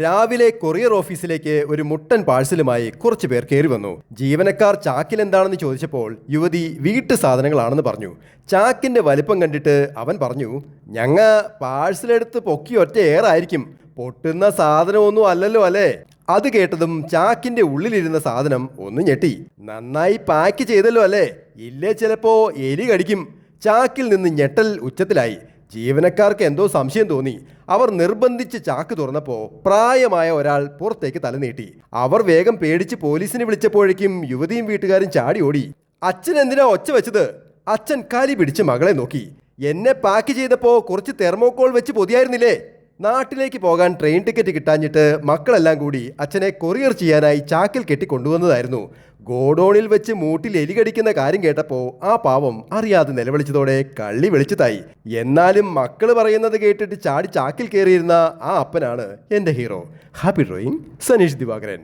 രാവിലെ കൊറിയർ ഓഫീസിലേക്ക് ഒരു മുട്ടൻ പാഴ്സലുമായി കുറച്ചു പേർ കയറി വന്നു. ജീവനക്കാർ ചാക്കിൽ എന്താണെന്ന് ചോദിച്ചപ്പോൾ യുവതി വീട്ടു സാധനങ്ങളാണെന്ന് പറഞ്ഞു. ചാക്കിന്റെ വലിപ്പം കണ്ടിട്ട് അവൻ പറഞ്ഞു, ഞങ്ങ പാഴ്സലെടുത്ത് പൊക്കി ഒറ്റ ഏറായിരിക്കും, പൊട്ടുന്ന സാധനമൊന്നും അല്ലല്ലോ അല്ലേ. അത് കേട്ടതും ചാക്കിന്റെ ഉള്ളിലിരുന്ന സാധനം ഒന്ന് ഞെട്ടി. നന്നായി പാക്ക് ചെയ്തല്ലോ അല്ലേ, ഇല്ലേ ചിലപ്പോ എലി കടിക്കും. ചാക്കിൽ നിന്ന് ഞെട്ടൽ ഉച്ചത്തിലായി. ജീവനക്കാർക്ക് എന്തോ സംശയം തോന്നി. അവർ നിർബന്ധിച്ച് ചാക്ക് തുറന്നപ്പോൾ പ്രായമായ ഒരാൾ പുറത്തേക്ക് തലനീട്ടി. അവർ വേഗം പേടിച്ച് പോലീസിനെ വിളിച്ചപ്പോഴേക്കും യുവതിയും വീട്ടുകാരും ചാടി ഓടി. അച്ഛൻ എന്തിനാ ഒച്ച വെച്ചത്? അച്ഛൻ കാലി പിടിച്ച് മകളെ നോക്കി. എന്നെ പാക്ക് ചെയ്തപ്പോൾ കുറച്ച് തെർമോക്കോൾ വെച്ച് പൊതിയായിരുന്നില്ലേ? നാട്ടിലേക്ക് പോകാൻ ട്രെയിൻ ടിക്കറ്റ് കിട്ടാഞ്ഞിട്ട് മക്കളെല്ലാം കൂടി അച്ഛനെ കൊറിയർ ചെയ്യാനായി ചാക്കിൽ കെട്ടി കൊണ്ടുവന്നതായിരുന്നു. ഗോഡോണിൽ വെച്ച് മൂട്ടിൽ എലി കടിക്കുന്ന കാര്യം കേട്ടപ്പോൾ ആ പാവം അറിയാതെ നിലവിളിച്ചതോടെ കള്ളി വെളിച്ചതായി. എന്നാലും മക്കള് പറയുന്നത് കേട്ടിട്ട് ചാടി ചാക്കിൽ കയറിയിരുന്ന ആ അപ്പനാണ് എൻ്റെ hero. Happy drawing, Saneesh Divakaran.